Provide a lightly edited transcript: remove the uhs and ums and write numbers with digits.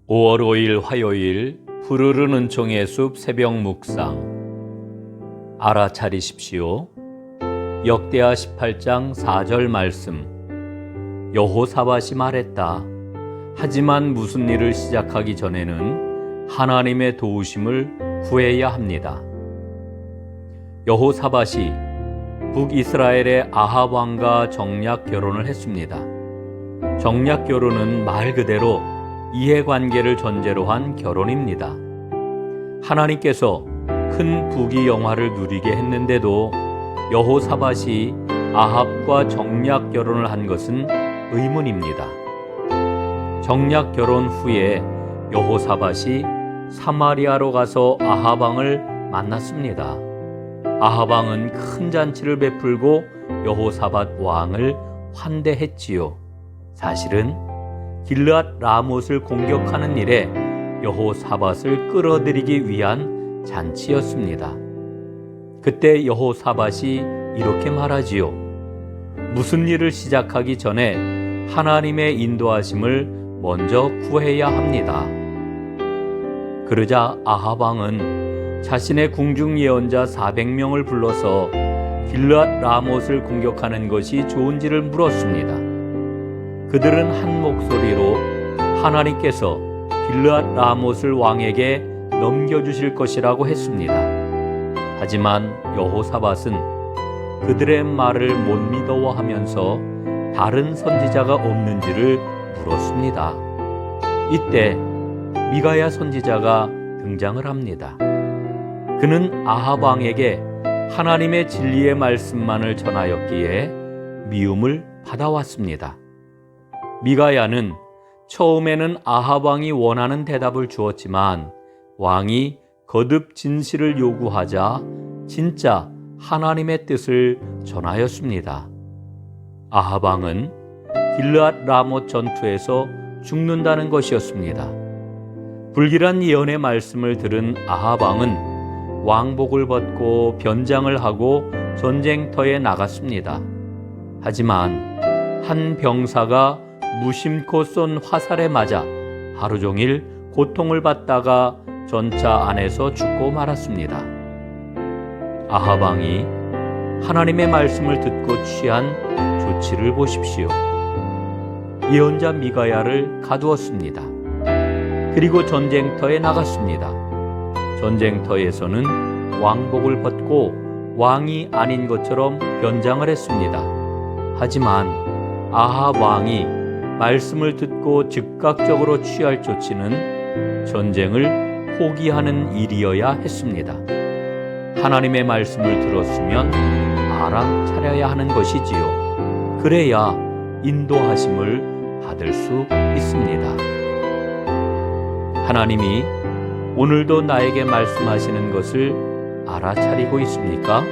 5월 5일 화요일 푸르른 은총의 숲 새벽 묵상. 알아차리십시오. 역대하 18장 4절 말씀. 여호사밧이 말했다. 하지만 무슨 일을 시작하기 전에는 하나님의 도우심을 구해야 합니다. 여호사밧이 북이스라엘의 아합 왕과 정략 결혼을 했습니다. 정략 결혼은 말 그대로 이해관계를 전제로 한 결혼입니다. 하나님께서 큰 부귀 영화를 누리게 했는데도 여호사밧이 아합과 정략 결혼을 한 것은 의문입니다. 정략 결혼 후에 여호사밧이 사마리아로 가서 아합 왕을 만났습니다. 아합 왕은 큰 잔치를 베풀고 여호사밧 왕을 환대했지요. 사실은 길르앗 라못을 공격하는 일에 여호사밧을 끌어들이기 위한 잔치였습니다. 그때 여호사밧이 이렇게 말하지요. 무슨 일을 시작하기 전에 하나님의 인도하심을 먼저 구해야 합니다. 그러자 아합 왕은 자신의 궁중 예언자 400명을 불러서 길르앗 라못을 공격하는 것이 좋은지를 물었습니다. 그들은 한 목소리로 하나님께서 길르앗 라못을 왕에게 넘겨주실 것이라고 했습니다. 하지만 여호사밧은 그들의 말을 못 믿어하면서 다른 선지자가 없는지를 물었습니다. 이때 미가야 선지자가 등장을 합니다. 그는 아합 왕에게 하나님의 진리의 말씀만을 전하였기에 미움을 받아왔습니다. 미가야는 처음에는 아합 왕이 원하는 대답을 주었지만 왕이 거듭 진실을 요구하자 진짜 하나님의 뜻을 전하였습니다. 아합 왕은 길르앗 라못 전투에서 죽는다는 것이었습니다. 불길한 예언의 말씀을 들은 아합 왕은 왕복을 벗고 변장을 하고 전쟁터에 나갔습니다. 하지만 한 병사가 무심코 쏜 화살에 맞아 하루 종일 고통을 받다가 전차 안에서 죽고 말았습니다. 아합 왕이 하나님의 말씀을 듣고 취한 조치를 보십시오. 예언자 미가야를 가두었습니다. 그리고 전쟁터에 나갔습니다. 전쟁터에서는 왕복을 벗고 왕이 아닌 것처럼 변장을 했습니다. 하지만 아합 왕이 말씀을 듣고 즉각적으로 취할 조치는 전쟁을 포기하는 일이어야 했습니다. 하나님의 말씀을 들었으면 알아차려야 하는 것이지요. 그래야 인도하심을 받을 수 있습니다. 하나님이 오늘도 나에게 말씀하시는 것을 알아차리고 있습니까?